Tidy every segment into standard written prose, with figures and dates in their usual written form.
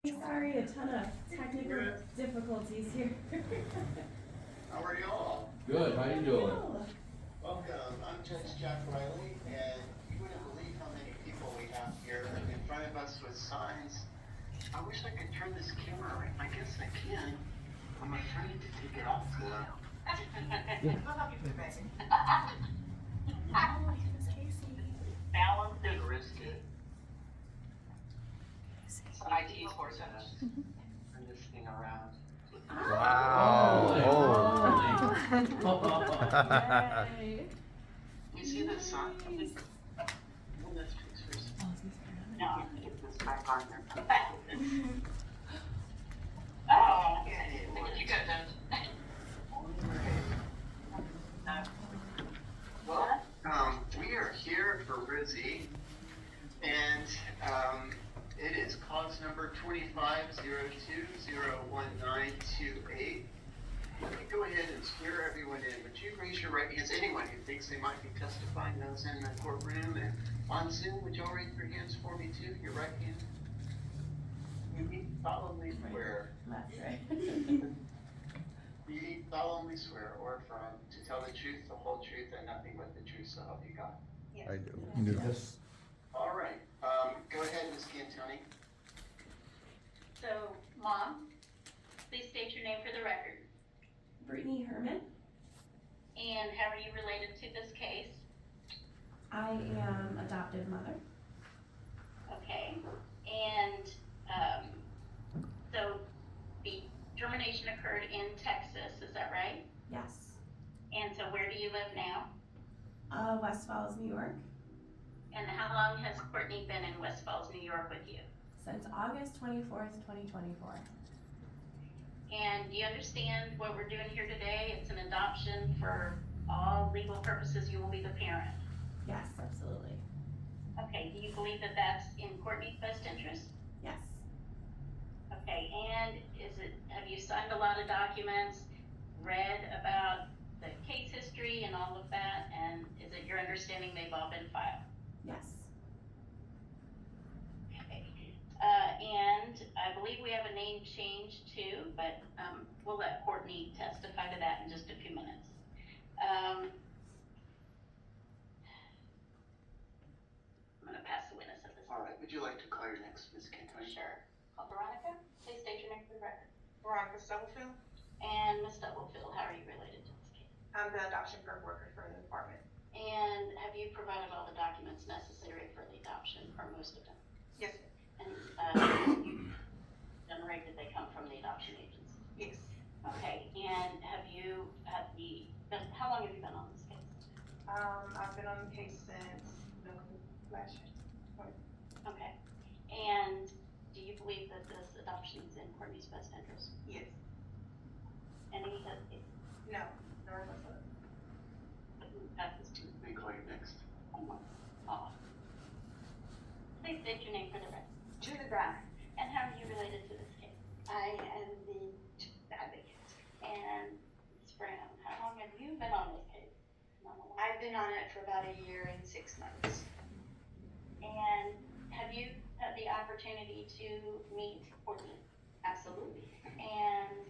Sorry, a ton of technical difficulties here. How are y'all? Good, how you doing? Welcome. I'm Judge Jack Riley, and you wouldn't believe how many people we have here in front of us with signs. I wish I could turn this camera around. I guess I can. I'm afraid to take it off though. We'll help you put it back in. Balance and risk it. IT for us. Turn this thing around. Wow. Yay. You see this sign? Well, that's pictures. No, I'm gonna get this back on there. Oh, yeah, you got that. Well, we are here for Rosie, and it is cause number 2502-01928. Let me go ahead and swear everyone in. Would you raise your right hands? Anyone who thinks they might be testifying, those in the courtroom and on Zoom, would y'all raise your hands for me too? Your right hand. You solemnly swear. Left, right. You solemnly swear or affirm to tell the truth, the whole truth, and nothing but the truth, so help you God. Yes. I do. Yes. All right. Go ahead, Ms. Cantoni. So, Mom, please state your name for the record. Brittany Herman. And how are you related to this case? I am adopted mother. Okay. And, so the termination occurred in Texas, is that right? Yes. And so where do you live now? West Falls, New York. And how long has Courtney been in West Falls, New York with you? Since August 24th, 2024. And do you understand what we're doing here today? It's an adoption for all legal purposes. You will be the parent. Yes, absolutely. Okay, do you believe that that's in Courtney's best interest? Yes. Okay, and have you signed a lot of documents, read about the case history and all of that, and is it your understanding they've all been filed? Yes. Okay, and I believe we have a name change too, but, we'll let Courtney testify to that in just a few minutes. I'm gonna pass the witness at this All time. right. Would you like to call your next, Ms. Cantoni? Sure. Veronica, please state your name for the record. Veronica Stubblefield. And Ms. Stubblefield, how are you related to this case? I'm the adoption worker for the department. And have you provided all the documents necessary for the adoption, or most of them? Yes. And, generated they come from the adoption agency? Yes. Okay, and have you had how long have you been on this case? I've been on the case since last year. Okay, and do you believe that this adoption is in Courtney's best interest? Yes. Any, No. Nor was it. that's this Let me call you next. Oh. Please state your name for the record. Judy Brown. And how are you related to this case? I am the advocate. And Ms. Brown, how long have you been on this case? I've been on it for about a year and 6 months. And have you had the opportunity to meet Courtney? Absolutely. And,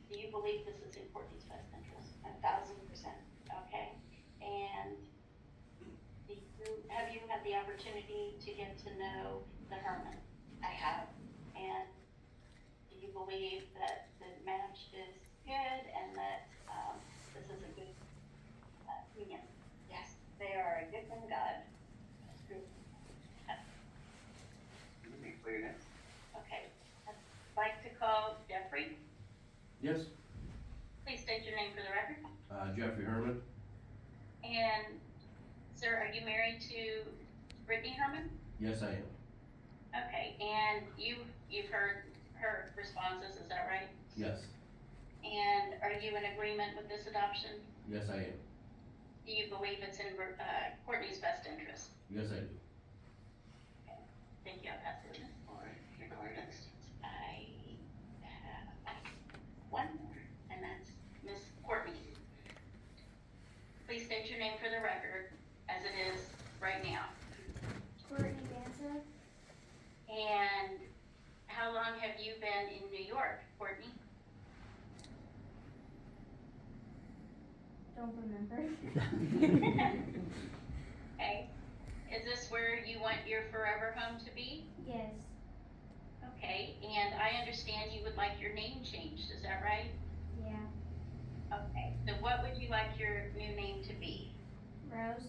do you believe this is in Courtney's best interest? 1,000%. Okay, and have you had the opportunity to get to know the Herman? I have. And do you believe that the match is good and that, this is a good, union? Yes. They are a gift from God. Let me call you next. Okay, I'd like to call Jeffrey. Yes, Please state your name for the record. Jeffrey Herman. And, sir, are you married to Brittany Herman? Yes, I am. Okay, and you've heard her responses, is that right? Yes, And are you in agreement with this adoption? yes, I am. Do you believe it's in, Courtney's best interest? Yes, I do. Thank you, I'll pass the witness. All right. Can I call you next? I have one more, and that's Miss Courtney. Please state your name for the record, as it is right now. Courtney Manson. And how long have you been in New York, Courtney? Don't remember. Okay. Is this where you want your forever home to be? Yes. Okay, and I understand you would like your name changed, is that right? Yeah. Okay, so what would you like your new name to be? Rose?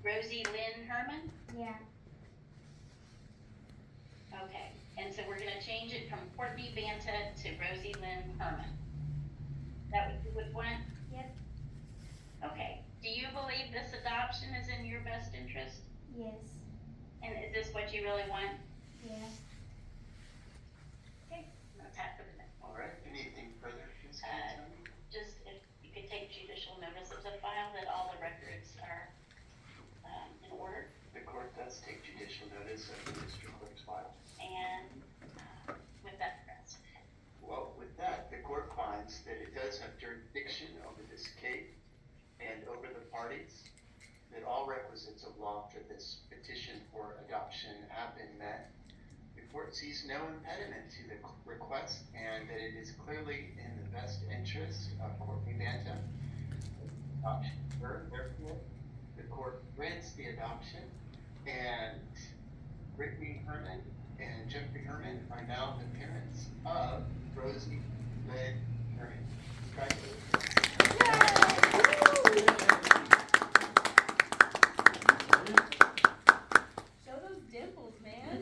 Rosie Lynn Herman? Yeah. Okay, and so we're gonna change it from Courtney Banta to Rosie Lynn Herman. Is that what you would want? Yep. Okay, do you believe this adoption is in your best interest? Yes. And is this what you really want? Yeah. Okay, let's have to. All right, anything further, Ms. Uh, Hanson? Just if you could take judicial notice of the file that all the records are, in order, The court does take judicial notice of the district clerk's file. and, with that, press. Well, with that, the court finds that it does have jurisdiction over this case and over the parties, that all requisites of law for this petition for adoption have been met. The court sees no impediment to the request and that it is clearly in the best interest of Courtney Banta. Adoption occurred, therefore, the court grants the adoption, and Brittany Herman and Jeffrey Herman are now the parents of Rosie Lynn Herman. Congratulations. Show those dimples, man.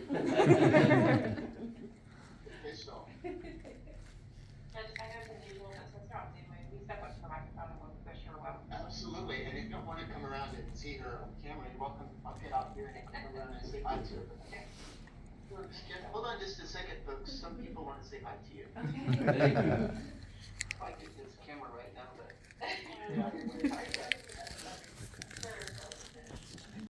Official. Judge, I know it's unusual, but since you're on Zoom, maybe we step up to the microphone and we'll push your well. Absolutely, and if you don't want to come around and see her on camera, you're welcome. I'll get out here and come around and say hi to her. Hold on just a second, folks. Some people want to say hi to you. Thank you. If I get this camera right now, but.